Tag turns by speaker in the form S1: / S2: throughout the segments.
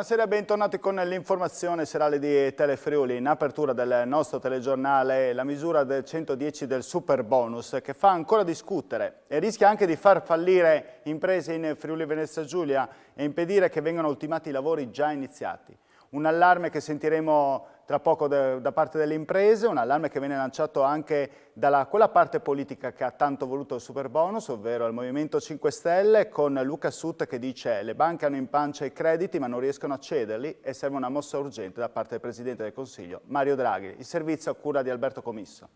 S1: Buonasera e bentornati con l'informazione serale di Telefriuli. In apertura del nostro telegiornale la misura del 110 del super bonus che fa ancora discutere e rischia anche di far fallire imprese in Friuli Venezia Giulia e impedire che vengano ultimati i lavori già iniziati. Un allarme che sentiremo tra poco da parte delle imprese, un allarme che viene lanciato anche da quella parte politica che ha tanto voluto il super bonus, ovvero il Movimento 5 Stelle, con Luca Sut che dice le banche hanno in pancia i crediti ma non riescono a cederli e serve una mossa urgente da parte del Presidente del Consiglio, Mario Draghi. Il servizio a cura di Alberto Comisso.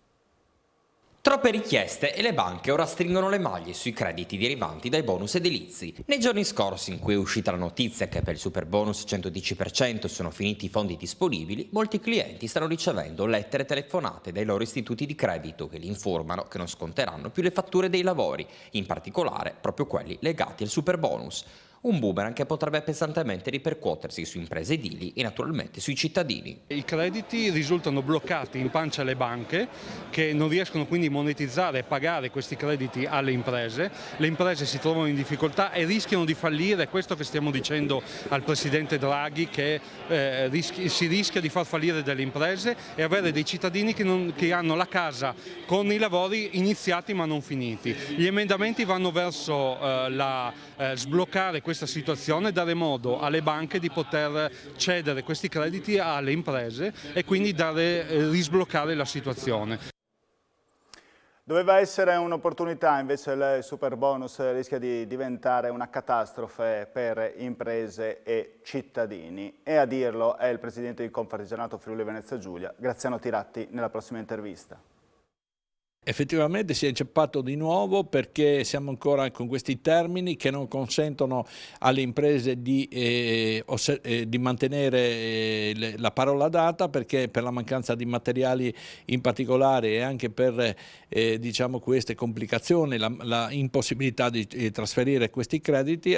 S2: Troppe richieste e le banche ora stringono le maglie sui crediti derivanti dai bonus edilizi. Nei giorni scorsi, in cui è uscita la notizia che per il super bonus 110% sono finiti i fondi disponibili, molti clienti stanno ricevendo lettere e telefonate dai loro istituti di credito che li informano che non sconteranno più le fatture dei lavori, in particolare proprio quelli legati al super bonus. Un boomerang che potrebbe pesantemente ripercuotersi su imprese edili e naturalmente sui cittadini.
S3: I crediti risultano bloccati in pancia alle banche che non riescono quindi a monetizzare e pagare questi crediti alle imprese. Le imprese si trovano in difficoltà e rischiano di fallire, questo che stiamo dicendo al Presidente Draghi, che si rischia di far fallire delle imprese e avere dei cittadini che hanno la casa con i lavori iniziati ma non finiti. Gli emendamenti vanno verso sbloccare questa situazione, dare modo alle banche di poter cedere questi crediti alle imprese e quindi risbloccare la situazione.
S1: Doveva essere un'opportunità, invece il super bonus rischia di diventare una catastrofe per imprese e cittadini. E a dirlo è il presidente di Confartigianato Friuli Venezia Giulia, Graziano Tiratti, nella prossima intervista.
S4: Effettivamente si è inceppato di nuovo perché siamo ancora con questi termini che non consentono alle imprese di mantenere la parola data, perché per la mancanza di materiali in particolare e anche per diciamo queste complicazioni, la impossibilità di trasferire questi crediti,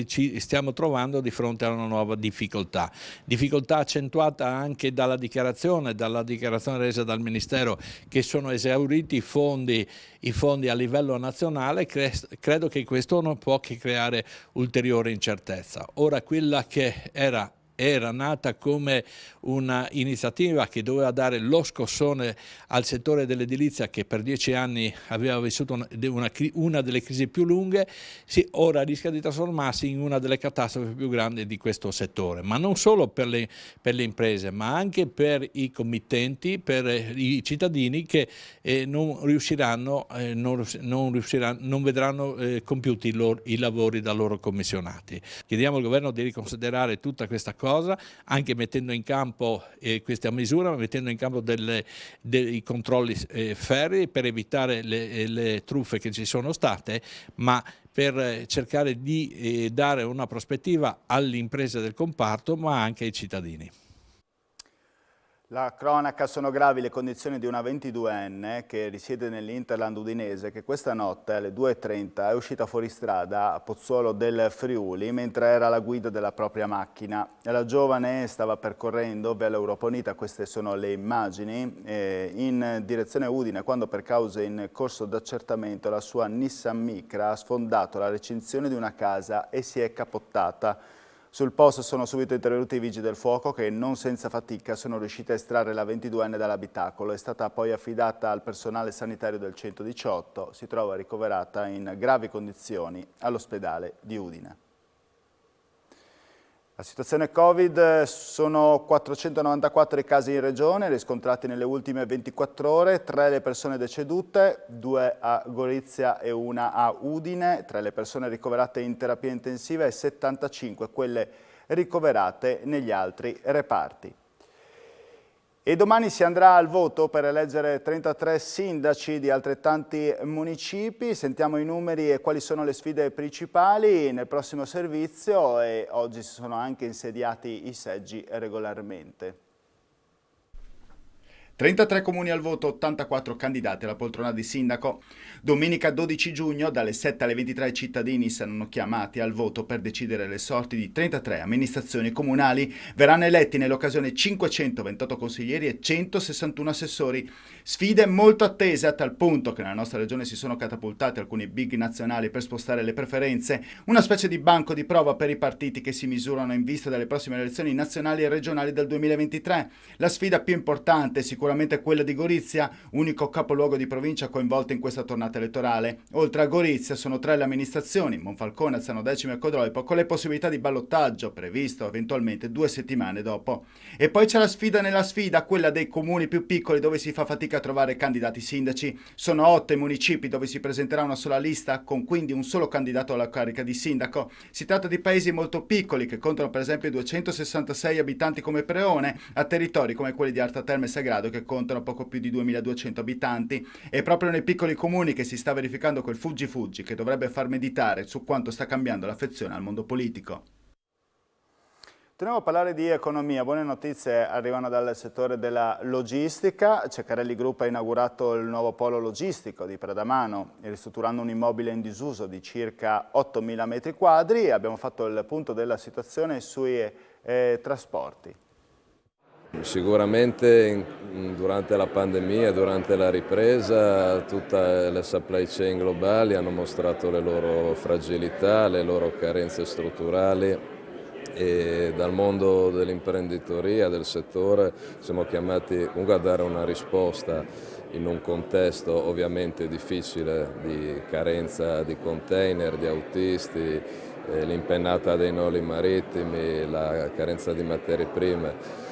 S4: ci stiamo trovando di fronte a una nuova difficoltà. Difficoltà accentuata anche dalla dichiarazione resa dal Ministero che sono esauriti i fondi a livello nazionale. Credo che questo non può che creare ulteriore incertezza. Ora, quella che era nata come un'iniziativa che doveva dare lo scossone al settore dell'edilizia, che per 10 anni aveva vissuto una delle crisi più lunghe, ora rischia di trasformarsi in una delle catastrofi più grandi di questo settore, ma non solo per le imprese, ma anche per i committenti, per i cittadini che non vedranno compiuti i lavori da loro commissionati. Chiediamo al governo di riconsiderare tutta questa cosa, anche mettendo in campo questa misura, mettendo in campo dei controlli ferrei per evitare le truffe che ci sono state, ma per cercare di dare una prospettiva alle imprese del comparto, ma anche ai cittadini.
S1: La cronaca: sono gravi le condizioni di una 22enne che risiede nell'Interland udinese, che questa notte alle 2:30 è uscita fuori strada a Pozzuolo del Friuli mentre era alla guida della propria macchina. La giovane stava percorrendo via l'Europa Unita, queste sono le immagini, in direzione Udine, quando per cause in corso d'accertamento la sua Nissan Micra ha sfondato la recinzione di una casa e si è capottata. Sul posto sono subito intervenuti i vigili del fuoco che non senza fatica sono riusciti a estrarre la 22enne dall'abitacolo. È stata poi affidata al personale sanitario del 118, si trova ricoverata in gravi condizioni all'ospedale di Udine. La situazione Covid: sono 494 i casi in regione riscontrati nelle ultime 24 ore, 3 le persone decedute, 2 a Gorizia e 1 a Udine, 3 le persone ricoverate in terapia intensiva e 75 quelle ricoverate negli altri reparti. E domani si andrà al voto per eleggere 33 sindaci di altrettanti municipi. Sentiamo i numeri e quali sono le sfide principali nel prossimo servizio, e oggi si sono anche insediati i seggi regolarmente. 33 comuni al voto, 84 candidati alla poltrona di sindaco. Domenica 12 giugno, dalle 7 alle 23, i cittadini saranno chiamati al voto per decidere le sorti di 33 amministrazioni comunali. Verranno eletti nell'occasione 528 consiglieri e 161 assessori. Sfide molto attese, a tal punto che nella nostra regione si sono catapultati alcuni big nazionali per spostare le preferenze, una specie di banco di prova per i partiti che si misurano in vista delle prossime elezioni nazionali e regionali del 2023. La sfida più importante è sicuramente quella di Gorizia, unico capoluogo di provincia coinvolto in questa tornata elettorale. Oltre a Gorizia sono 3 le amministrazioni, Monfalcone, Azzano Decimo e Codroipo, con le possibilità di ballottaggio, previsto eventualmente 2 settimane dopo. E poi c'è la sfida nella sfida, quella dei comuni più piccoli dove si fa fatica a trovare candidati sindaci. Sono 8 i municipi dove si presenterà una sola lista, con quindi un solo candidato alla carica di sindaco. Si tratta di paesi molto piccoli che contano per esempio 266 abitanti come Preone, a territori come quelli di Arta Terme e Sagrado che contano poco più di 2200 abitanti. È proprio nei piccoli comuni che si sta verificando quel fuggi-fuggi che dovrebbe far meditare su quanto sta cambiando l'affezione al mondo politico. Torniamo a parlare di economia. Buone notizie arrivano dal settore della logistica. Ceccarelli Group ha inaugurato il nuovo polo logistico di Predamano, ristrutturando un immobile in disuso di circa 8.000 metri quadri. Abbiamo fatto il punto della situazione sui trasporti.
S5: Sicuramente durante la pandemia, durante la ripresa, tutte le supply chain globali hanno mostrato le loro fragilità, le loro carenze strutturali. E dal mondo dell'imprenditoria, del settore, siamo chiamati comunque a dare una risposta in un contesto ovviamente difficile di carenza di container, di autisti, l'impennata dei noli marittimi, la carenza di materie prime.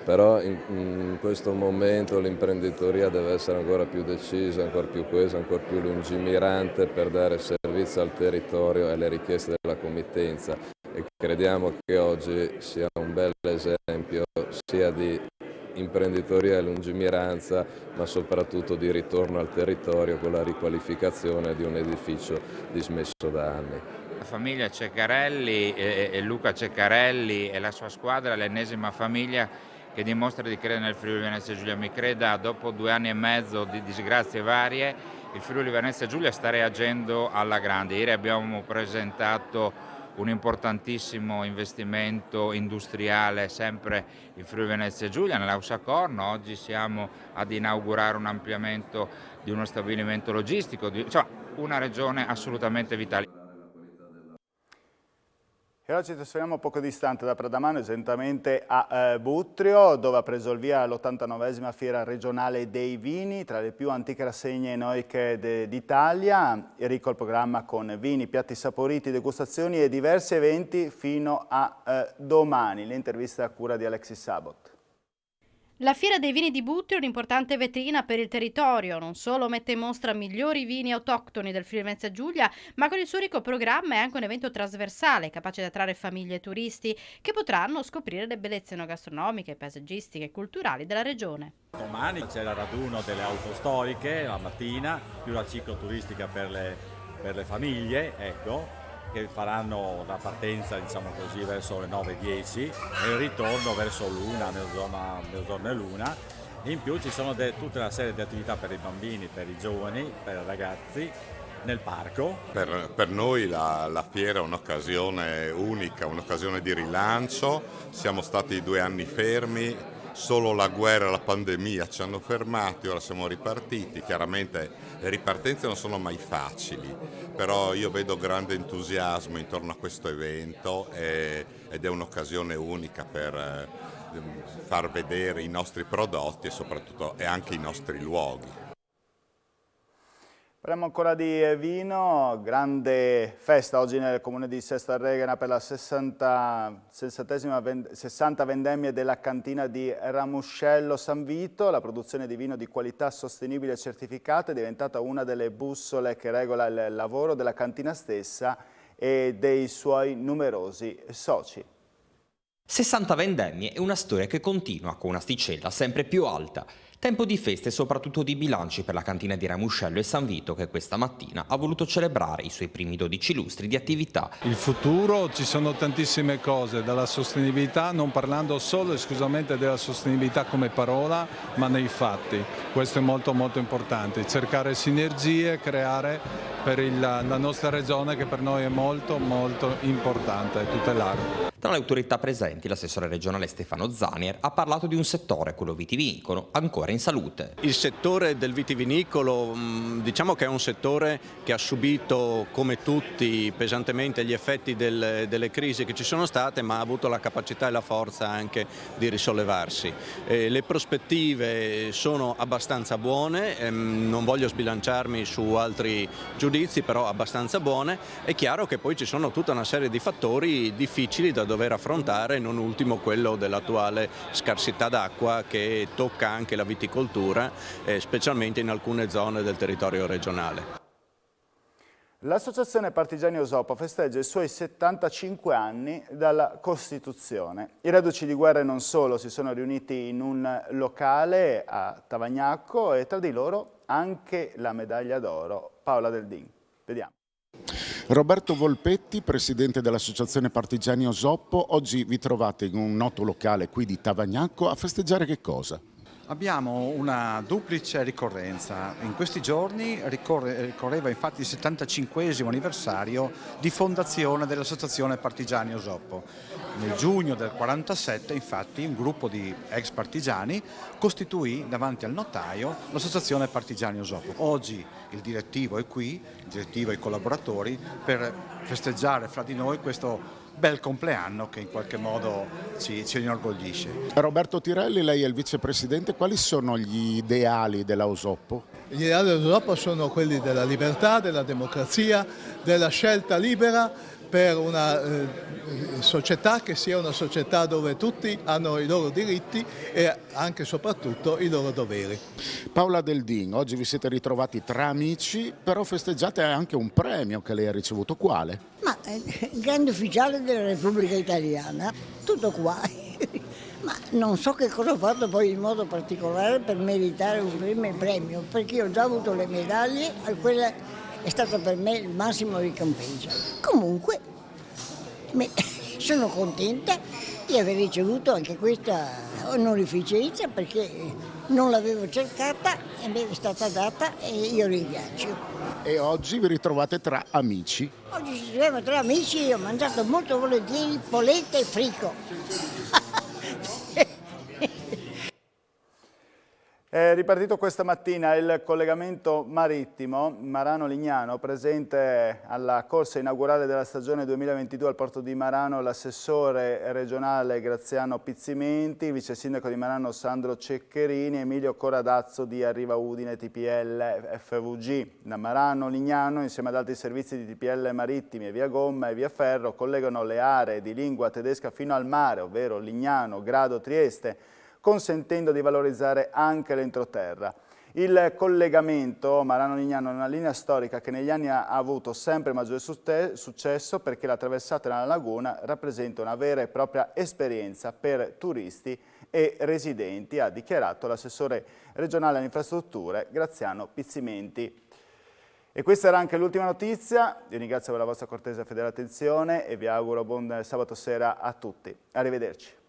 S5: Però in questo momento l'imprenditoria deve essere ancora più decisa, ancora più coesa, ancora più lungimirante per dare servizio al territorio e alle richieste della committenza. E crediamo che oggi sia un bel esempio sia di imprenditoria e lungimiranza, ma soprattutto di ritorno al territorio con la riqualificazione di un edificio dismesso da anni.
S6: La famiglia Ceccarelli e Luca Ceccarelli e la sua squadra è l'ennesima famiglia che dimostra di credere nel Friuli Venezia Giulia. Mi creda, dopo 2 anni e mezzo di disgrazie varie, il Friuli Venezia Giulia sta reagendo alla grande. Ieri abbiamo presentato un importantissimo investimento industriale sempre in Friuli Venezia Giulia, nell'Ausa Corno. Oggi siamo ad inaugurare un ampliamento di uno stabilimento logistico, insomma una regione assolutamente vitale.
S1: E oggi ci trasferiamo poco distante da Predamano, esattamente a Buttrio, dove ha preso il via l'89esima fiera regionale dei vini, tra le più antiche rassegne enoiche d'Italia. Ricco il programma con vini, piatti saporiti, degustazioni e diversi eventi fino a domani. L'intervista a cura di Alexis Sabot.
S7: La Fiera dei Vini di Buttrio è un'importante vetrina per il territorio, non solo mette in mostra migliori vini autoctoni del Friuli Venezia Giulia, ma con il suo ricco programma è anche un evento trasversale, capace di attrarre famiglie e turisti che potranno scoprire le bellezze enogastronomiche, paesaggistiche e culturali della regione.
S8: Domani c'è il raduno delle auto storiche la mattina, più la cicloturistica per le famiglie, ecco, che faranno la partenza, diciamo così, verso le 9:10 e il ritorno verso l'1, mezzogiorno e l'1. In più ci sono tutta una serie di attività per i bambini, per i giovani, per i ragazzi nel parco.
S9: Per noi la fiera è un'occasione unica, un'occasione di rilancio. Siamo stati 2 anni fermi, solo la guerra e la pandemia ci hanno fermati, ora siamo ripartiti. Chiaramente le ripartenze non sono mai facili, però io vedo grande entusiasmo intorno a questo evento ed è un'occasione unica per far vedere i nostri prodotti e soprattutto anche i nostri luoghi.
S1: Parliamo ancora di vino, grande festa oggi nel comune di Sesto Arregana per la 60 vendemmie della cantina di Ramuscello San Vito. La produzione di vino di qualità sostenibile e certificata è diventata una delle bussole che regola il lavoro della cantina stessa e dei suoi numerosi soci.
S2: 60 vendemmie è una storia che continua con un'asticella sempre più alta. Tempo di feste e soprattutto di bilanci per la cantina di Ramuscello e San Vito, che questa mattina ha voluto celebrare i suoi primi 12 lustri di attività.
S10: Il futuro, ci sono tantissime cose, dalla sostenibilità, non parlando solo esclusivamente della sostenibilità come parola, ma nei fatti. Questo è molto molto importante, cercare sinergie, creare per la nostra regione, che per noi è molto molto importante tutelare.
S2: Tra le autorità presenti, l'assessore regionale Stefano Zanier ha parlato di un settore, quello vitivinicolo, ancora in salute.
S11: Il settore del vitivinicolo, diciamo che è un settore che ha subito, come tutti, pesantemente gli effetti delle crisi che ci sono state, ma ha avuto la capacità e la forza anche di risollevarsi. Le prospettive sono abbastanza buone, non voglio sbilanciarmi su altri giudizi, però abbastanza buone. È chiaro che poi ci sono tutta una serie di fattori difficili da dover affrontare, non ultimo quello dell'attuale scarsità d'acqua che tocca anche la viticoltura, specialmente in alcune zone del territorio regionale.
S1: L'associazione Partigiani Osopo festeggia i suoi 75 anni dalla Costituzione. I reduci di guerra e non solo si sono riuniti in un locale a Tavagnacco e tra di loro anche la medaglia d'oro Paola Del Din. Vediamo.
S12: Roberto Volpetti, presidente dell'Associazione Partigiani Osopo, oggi vi trovate in un noto locale qui di Tavagnacco a festeggiare che cosa?
S13: Abbiamo una duplice ricorrenza. In questi giorni ricorreva infatti il 75esimo anniversario di fondazione dell'Associazione Partigiani Osopo. Nel giugno del 47 infatti un gruppo di ex partigiani costituì davanti al notaio l'Associazione Partigiani Osopo. Oggi il direttivo è qui, il direttivo e i collaboratori, per festeggiare fra di noi questo bel compleanno che in qualche modo ci inorgoglisce.
S12: Roberto Tirelli, lei è il vicepresidente, quali sono gli ideali della Osopo?
S14: Gli ideali dell'Europa sono quelli della libertà, della democrazia, della scelta libera per una società che sia una società dove tutti hanno i loro diritti e anche e soprattutto i loro doveri.
S12: Paola Del Din, oggi vi siete ritrovati tra amici, però festeggiate anche un premio che lei ha ricevuto. Quale?
S15: Ma il grande ufficiale della Repubblica Italiana, tutto qua. Ma non so che cosa ho fatto poi in modo particolare per meritare un premio, perché io ho già avuto le medaglie, quella è stato per me il massimo ricompensa. Comunque sono contenta di aver ricevuto anche questa onorificenza perché non l'avevo cercata e mi è stata data e io ringrazio.
S12: E oggi vi ritrovate tra amici?
S15: Oggi ci troviamo tra amici e ho mangiato molto volentieri polenta e frico.
S1: È ripartito questa mattina il collegamento marittimo Marano-Lignano, presente alla corsa inaugurale della stagione 2022 al porto di Marano l'assessore regionale Graziano Pizzimenti, il vice sindaco di Marano Sandro Ceccherini, Emilio Coradazzo di Arriva Udine TPL FVG. Da Marano-Lignano, insieme ad altri servizi di TPL marittimi e via Gomma e via Ferro, collegano le aree di lingua tedesca fino al mare, ovvero Lignano, Grado, Trieste, consentendo di valorizzare anche l'entroterra. Il collegamento Marano-Lignano è una linea storica che negli anni ha avuto sempre maggiore successo perché la traversata della laguna rappresenta una vera e propria esperienza per turisti e residenti, ha dichiarato l'assessore regionale alle infrastrutture Graziano Pizzimenti. E questa era anche l'ultima notizia. Vi ringrazio per la vostra cortese e fedele attenzione e vi auguro buon sabato sera a tutti. Arrivederci.